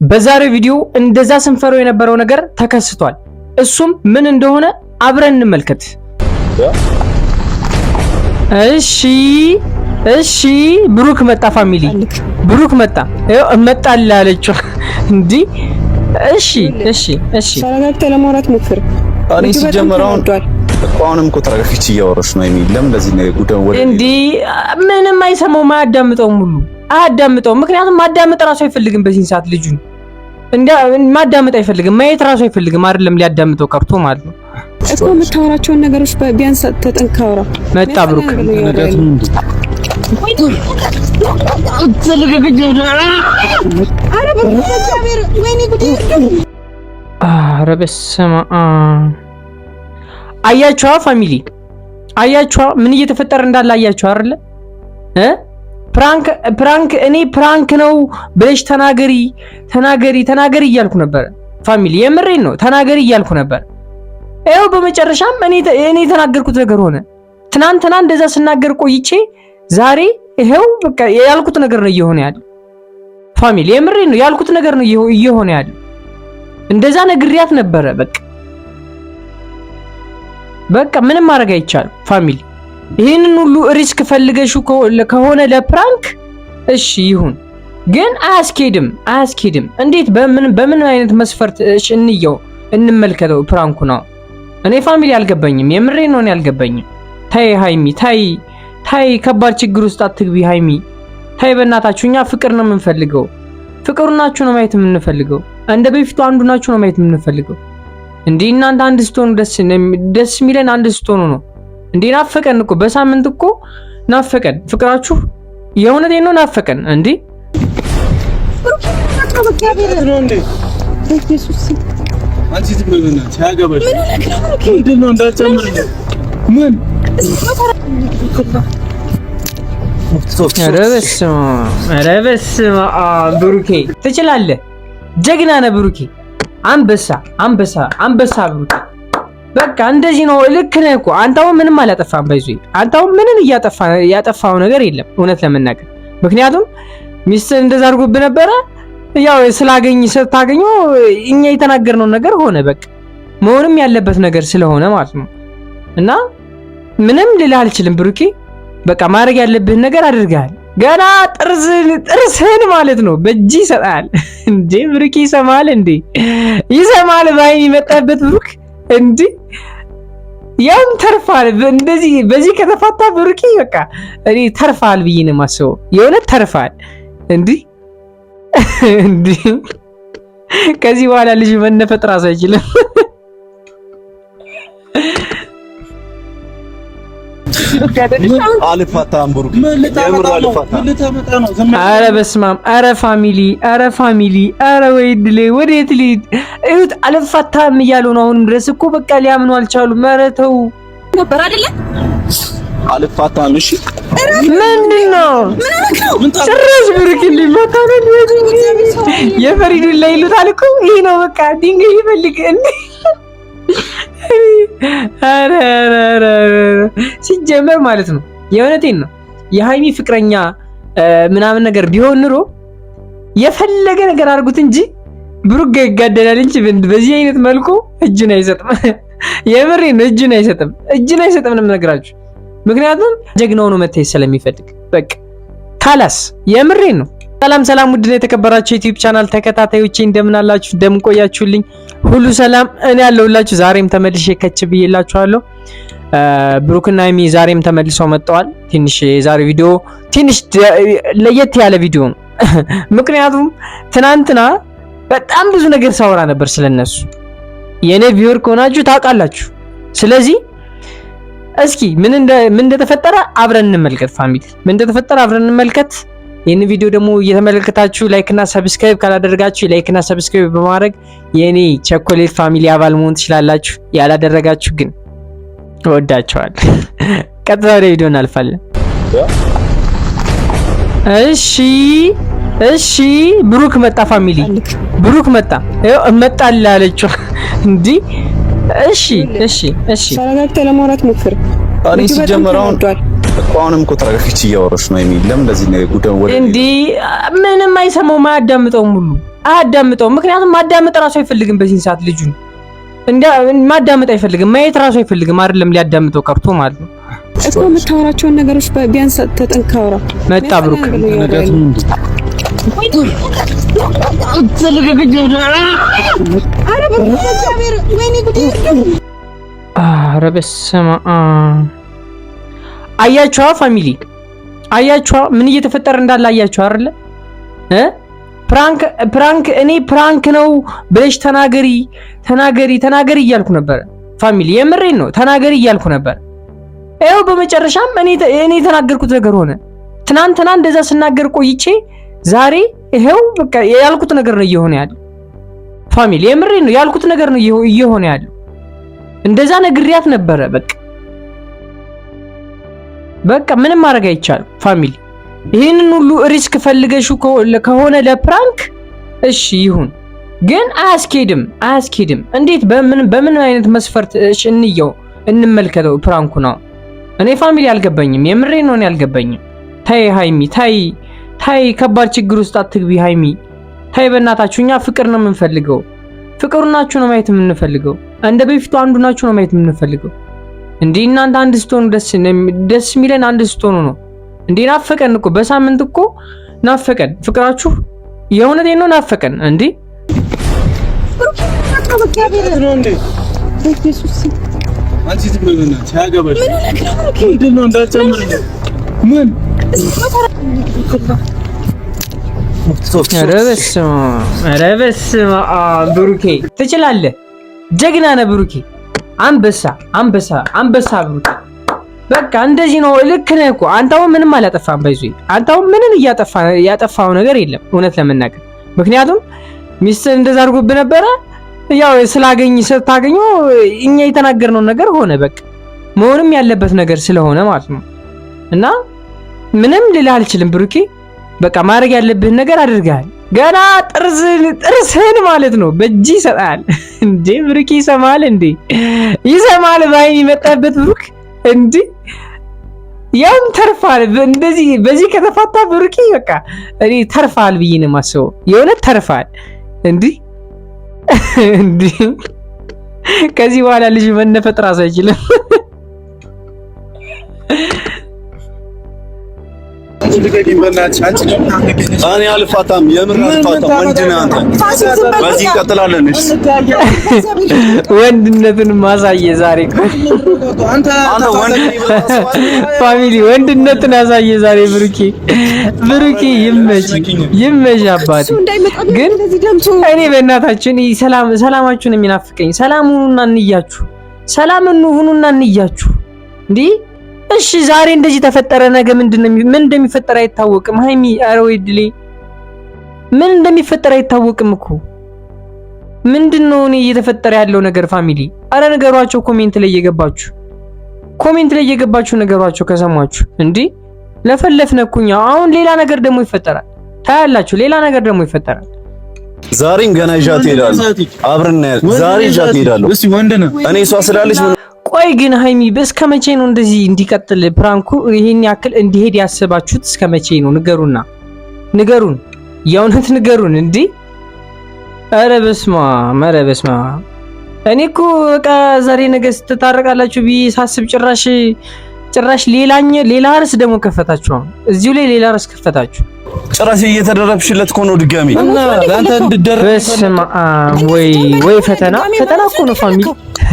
በዛሬው ቪዲዮ እንደዛ ስንፈረው የነበረው ነገር ተከስቷል። እሱም ምን እንደሆነ አብረን እንመልከት። እሺ ብሩክ መጣ። ፋሚሊ ብሩክ መጣ። መጣል አለችው እንዴ? እሺ ተረጋግተህ ለማውራት ሞክር። እኔ ሲጀመረውን አሁንም እኮ ተረጋግቼ እያወራሽ ነው የሚል ለምን እንደዚህ ነው ጉዳዩ? ወደ እንዴ ምንም አይሰማውም፣ አያዳምጠውም፣ ሁሉ አያዳምጠውም። ምክንያቱም ማዳመጥ ራሱ አይፈልግም። በዚህ ሰዓት ልጁን ማዳመጥ አይፈልግም፣ ማየት ራሱ አይፈልግም። አይደለም ሊያዳምጠው ቀርቶ ማለት ነው እኮ። የምታወራቸውን ነገሮች ቢያንስ ተጠንካራ። መጣ ብሩክ። ኧረ በስመ አብ። አያችኋ ፋሚሊ፣ አያችኋ ምን እየተፈጠረ እንዳለ አያችኋ አይደለ? ፕራንክ እኔ ፕራንክ ነው ብለሽ ተናገሪ እያልኩ ነበር ፋሚሊ። የምሬን ነው ተናገሪ እያልኩ ነበር። ይኸው በመጨረሻም እኔ የተናገርኩት ነገር ሆነ። ትናንትና እንደዛ ስናገር ቆይቼ ዛሬ ይኸው በቃ ያልኩት ነገር ነው እየሆነ ያለው ፋሚሊ። የምሬን ነው ያልኩት ነገር ነው እየሆነ ያለው። እንደዛ ነግሪያት ነበረ። በቃ ምንም ማድረግ አይቻልም ፋሚሊ። ይሄንን ሁሉ ሪስክ ፈልገሽው ከሆነ ለፕራንክ እሺ ይሁን፣ ግን አያስኬድም። እንዴት በምን አይነት መስፈርት እንመልከተው ፕራንኩ ነው? እኔ ፋሚሊ አልገባኝም። የምሬን ነው ያልገባኝም። ታይ ሃይሚ ታይ ከባድ ችግር ውስጥ አትግቢ ሃይሚ። ታይ በእናታችሁ፣ እኛ ፍቅር ነው የምንፈልገው። ፍቅሩናችሁ ነው ማየት የምንፈልገው። እንደ በፊቱ አንዱ ናችሁ ነው ማየት የምንፈልገው። እንዴ እናንተ አንድ ስትሆኑ ደስ የሚለን አንድ ስትሆኑ ነው። እንዴ ናፈቀን እኮ በሳምንት እኮ ናፈቀን። ፍቅራችሁ የእውነቴን ነው ናፈቀን። እንዴ ኧረ በስመ አብ። ብሩኬ ትችላለህ፣ ጀግና ነህ ብሩኬ። አንበሳ ብሩኬ። በቃ እንደዚህ ነው። ልክ ነህ እኮ አንተው ምንም አላጠፋም። ባይዙ አንተው ምንም ያጠፋው ነገር የለም እውነት ለመናገር። ምክንያቱም ሚስትህ እንደዛ አድርጎብህ ነበረ። ያው ስታገኘው እኛ የተናገርነው ነገር ሆነ። በቃ መሆንም ያለበት ነገር ስለሆነ ማለት ነው። እና ምንም ልልህ አልችልም ብሩኬ። በቃ ማድረግ ያለብህን ነገር አድርገሃል። ገና ጥርስህን ማለት ነው በእጅ ይሰጣል እንዴ ብሩኬ። ይሰማል እንዴ? ይሰማል ባይን ይመጣበት ብሩክ እንዴ ያም ተርፋል። እንደዚህ በዚህ ከተፋታ ብሩኬ በቃ እኔ ተርፋል ብዬ ነው የማስበው። የእውነት ተርፋል እንዴ ከዚህ በኋላ ልጅ መነፈጥ ራሱ አይችልም። አልፋታም ብሩክ፣ ኧረ በስመ አብ። ኧረ ፋሚሊ፣ ኧረ ወዴት ልሂድ? እዩት፣ አልፋታም እያሉ ነው አሁንም ድረስ እኮ በቃ ሊያምኑ አልቻሉም። ኧረ ተው ነበር አይደለ? አልፋታም። እሺ ምንድነው? ጭራሽ ብሩክ ሊመታ ነው። የፈሪዱን ላይ ይሉታል እኮ ይሄ ነው በቃ ድንጋይ ይፈልግ እንዴ? ኧረ ሲጀመር ማለት ነው የእውነቴን ነው የሃይሚ ፍቅረኛ ምናምን ነገር ቢሆን ኑሮ የፈለገ ነገር አድርጉት እንጂ ብሩክ ይጋደላል እንጂ በዚህ አይነት መልኩ እጁን አይሰጥም። የምሬን ነው እጁን አይሰጥም ነው የምነግራችሁ። ምክንያቱም ጀግናው ነው መታየት ስለሚፈልግ በቃ ካላስ። የምሬን ነው። ሰላም ውድ ነው የተከበራችሁ ዩቲዩብ ቻናል ተከታታዮቼ እንደምን አላችሁ? እንደምን ቆያችሁልኝ? ሁሉ ሰላም፣ እኔ ያለሁላችሁ። ዛሬም ተመልሼ ከች ብዬላችኋለሁ። ብሩክና ሃይሚ ዛሬም ተመልሰው መጥተዋል። ትንሽ የዛሬ ቪዲዮ ትንሽ ለየት ያለ ቪዲዮ ነው። ምክንያቱም ትናንትና በጣም ብዙ ነገር ሳወራ ነበር ስለነሱ። የኔ ቪውር ከሆናችሁ ታውቃላችሁ። ስለዚህ እስኪ ምን እንደተፈጠረ አብረን እንመልከት ፋሚሊ። ምን እንደተፈጠረ አብረን እንመልከት። ይህን ቪዲዮ ደግሞ እየተመለከታችሁ ላይክ እና ሰብስክራይብ ካላደረጋችሁ ላይክ እና ሰብስክራይብ በማድረግ የኔ ቸኮሌት ፋሚሊ አባል መሆን ትችላላችሁ። ያላደረጋችሁ ግን እወዳችኋል። ቀጥታ ወደ ቪዲዮ እናልፋለን። እሺ ብሩክ መጣ ፋሚሊ። ብሩክ መጣ። መጣል አለችው እንዴ? እሺ ተረጋግተህ ለማውራት ሞክር። እኔ ሲጀመረውን አሁንም እኮ ተረጋግቼ እያወራሽ ነው የሚል ለምን እንደዚህ ነው ጉዳዩ? ወደ እንዴ ምንም አይሰማውም፣ አያዳምጠውም፣ ሁሉ አያዳምጠውም። ምክንያቱም ማዳመጥ ራሱ አይፈልግም። በዚህ ሰዓት ልጁ ማዳመጥ አይፈልግም፣ ማየት ራሱ አይፈልግም። አይደለም ሊያዳምጠው ቀርቶ ማለት ነው እኮ። የምታወራቸውን ነገሮች ቢያንስ ተጠንቅቀህ አውራ። መጣ ብሩክ ኧረ በስመ አብ። አያችኋ ፋሚሊ፣ አያችኋ ምን እየተፈጠረ እንዳለ አያችኋ አይደለ? ፕራንክ እኔ ፕራንክ ነው ብለሽ ተናገሪ እያልኩ ነበር ፋሚሊ፣ የምሬን ነው ተናገሪ እያልኩ ነበር። ይኸው በመጨረሻም እኔ የተናገርኩት ነገር ሆነ። ትናንትና እንደዛ ስናገር ቆይቼ ዛሬ ይኸው በቃ ያልኩት ነገር ነው እየሆነ ያለው ፋሚሊ፣ የምሬን ነው ያልኩት ነገር ነው እየሆነ ያለው። እንደዛ ነግሪያት ነበረ። በቃ ምንም ማድረግ አይቻልም ፋሚሊ። ይህንን ሁሉ ሪስክ ፈልገሽ ከሆነ ለፕራንክ እሺ ይሁን፣ ግን አያስኬድም። እንዴት በምን አይነት መስፈርት እንመልከተው ፕራንኩ ነው? እኔ ፋሚሊ አልገባኝም፣ የምሬን ነው አልገባኝም። ታይ ሃይሚ ታይ ከባድ ችግር ውስጥ አትግቢ ሃይሚ ታይ በእናታችሁ። እኛ ፍቅር ነው የምንፈልገው፣ ፍቅሩናችሁ ነው ማየት የምንፈልገው። እንደ በፊቱ አንዱ ናችሁ ነው ማየት የምንፈልገው። እንዴ እናንተ አንድ ስትሆኑ ደስ የሚለን አንድ ስትሆኑ ነው። እንዴ ናፈቀን እኮ በሳምንት እኮ ናፈቀን። ፍቅራችሁ የእውነቴን ነው ናፈቀን። እንዴ ኧረ በስመ አብ ብሩኬ ትችላለህ። ጀግና ነህ ብሩኬ። አንበሳ ብሩኬ። በቃ እንደዚህ ነው። ልክ ነህ እኮ አንተው ምንም አላጠፋም። አንተው ምንም ያጠፋው ነገር የለም እውነት ለመናገር። ምክንያቱም ሚስትህ እንደዛ አድርጎብህ ነበረ። ያው ስታገኘው እኛ የተናገርነው ነገር ሆነ። በቃ መሆንም ያለበት ነገር ስለሆነ ማለት ነው። እና ምንም ልልህ አልችልም ብሩኬ። በቃ ማድረግ ያለብህን ነገር አድርገሃል። ገና ጥርስህን ማለት ነው በእጅ ይሰጣል እንዴ ብሩኬ። ይሰማል እንዴ? ይሰማል ባይን የመጣበት ብሩክ እንዴ ያም ተርፋል። እንደዚህ በዚህ ከተፋታ ብሩኬ በቃ እኔ ተርፋል ብዬ ነው የማስበው። የእውነት ተርፋል እንዴ ከዚህ በኋላ ልጅ መነፈጥ ራሱ አይችልም። እኔ አልፋታም፣ የምር አልፋታም። ወንድ ነህ አንተ። በዚህ እንቀጥላለን። እሺ ወንድነቱን ማሳየ ዛሬ አንተ ፋሚሊ ወንድነቱን ያሳየ ዛሬ ብሩኬ ይመች አባቴ። ግን እኔ በእናታችን ሰላማችሁን የሚናፍቀኝ ሰላም ሁኑና እንያችሁ እንዴ። እሺ ዛሬ እንደዚህ ተፈጠረ፣ ነገ ምን እንደሚፈጠር አይታወቅም። ሃይሚ ኧረ ወይ ድሌ ምን እንደሚፈጠር አይታወቅም እኮ። ምንድነው እኔ እየተፈጠረ ያለው ነገር ፋሚሊ? ኧረ ነገሯቸው፣ ኮሜንት ላይ እየገባችሁ ነገሯቸው ከሰማችሁ። እንዴ ለፈለፍነ እኮኛ። አሁን ሌላ ነገር ደግሞ ይፈጠራል ታያላችሁ። ሌላ ነገር ደግሞ ይፈጠራል። ዛሬም ገና ይዣት እሄዳለሁ። አብረን ዛሬ ይዣት እሄዳለሁ። እሺ ወንድነ እኔ እሷ ስላለች ቆይ ግን ሃይሚ እስከ መቼ ነው እንደዚህ እንዲቀጥል ፕራንኩ ይሄን ያክል እንዲሄድ ያሰባችሁት? እስከ መቼ ነው? ንገሩን፣ የእውነት ንገሩን። እንዴ ኧረ በስመ አብ። እኔ እኮ በቃ ዛሬ ነገ ስትታረቃላችሁ ብዬ ሳስብ ጭራሽ ሌላ ርዕስ ደግሞ ከፈታችሁ። አሁን እዚሁ ላይ ሌላ ርዕስ ከፈታችሁ። ጭራሽ እየተደረብሽለት እኮ ነው ድጋሚ እና ለአንተ እንድደረብ። በስመ አብ ወይ ፈተና እኮ ነው ፋሚሊ።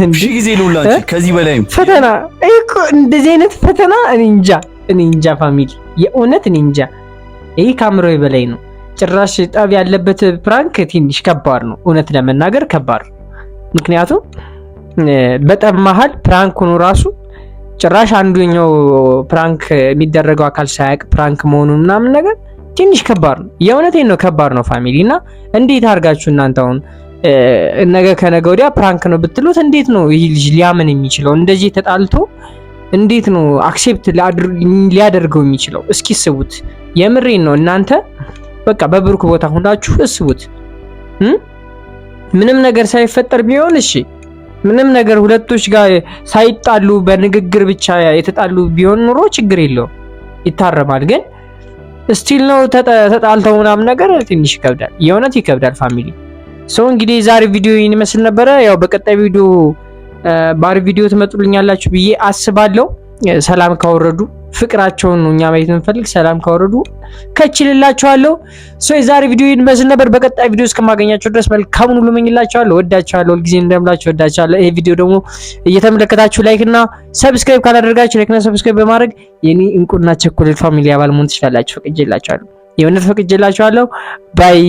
እንጂ ጊዜ ልውላችሁ ከዚህ በላይም ፈተና እኮ እንደዚህ አይነት ፈተና እኔ እንጃ ፋሚሊ፣ የእውነት እኔ እንጃ። ይሄ ካሜራው በላይ ነው። ጭራሽ ጠብ ያለበት ፕራንክ ትንሽ ከባድ ነው፣ እውነት ለመናገር ከባድ ነው። ምክንያቱም በጠብ መሀል ፕራንክ ሆኖ ራሱ ጭራሽ አንዱኛው ፕራንክ የሚደረገው አካል ሳያውቅ ፕራንክ መሆኑን ምናምን ነገር ትንሽ ከባድ ነው። የእውነቴን ነው ከባድ ነው ፋሚሊ። እና እንዴት አድርጋችሁ እናንተ አሁን ነገ ከነገ ወዲያ ፕራንክ ነው ብትሉት እንዴት ነው ይህ ልጅ ሊያምን የሚችለው? እንደዚህ ተጣልቶ እንዴት ነው አክሴፕት ሊያደርገው የሚችለው? እስኪ ስቡት። የምሬን ነው። እናንተ በቃ በብሩክ ቦታ ሆናችሁ እስቡት። ምንም ነገር ሳይፈጠር ቢሆን እሺ፣ ምንም ነገር ሁለቶች ጋር ሳይጣሉ በንግግር ብቻ የተጣሉ ቢሆን ኑሮ ችግር የለውም፣ ይታረማል። ግን ስቲል ነው ተጣልተው ምናምን ነገር ትንሽ ይከብዳል፣ የእውነት ይከብዳል ፋሚሊ። እንግዲህ ዛሬ ቪዲዮ ይህን ይመስል ነበረ። ያው በቀጣይ ቪዲዮ ባር ቪዲዮ ትመጡልኛላችሁ ብዬ አስባለሁ። ሰላም ካወረዱ ፍቅራቸውን ነው እኛ ማየት የምንፈልግ። ሰላም ካወረዱ ከችልላችኋለሁ። የዛሬ ቪዲዮ ይህን ይመስል ነበር። በቀጣይ ቪዲዮ እስከማገኛችሁ ድረስ መልካሙን ሁሉ እመኝላችኋለሁ። ወዳችኋለሁ፣ ሁልጊዜ እንደምላችሁ ወዳችኋለሁ። ይሄ ቪዲዮ ደግሞ እየተመለከታችሁ ላይክ እና ሰብስክራይብ ካላደረጋችሁ ላይክ እና ሰብስክራይብ በማድረግ የኔ እንቁና ቸኮሌት ፋሚሊ አባል መሆን ትችላላችሁ። ፈቅጄላችኋለሁ፣ የእውነት ፈቅጄላችኋለሁ። ባይ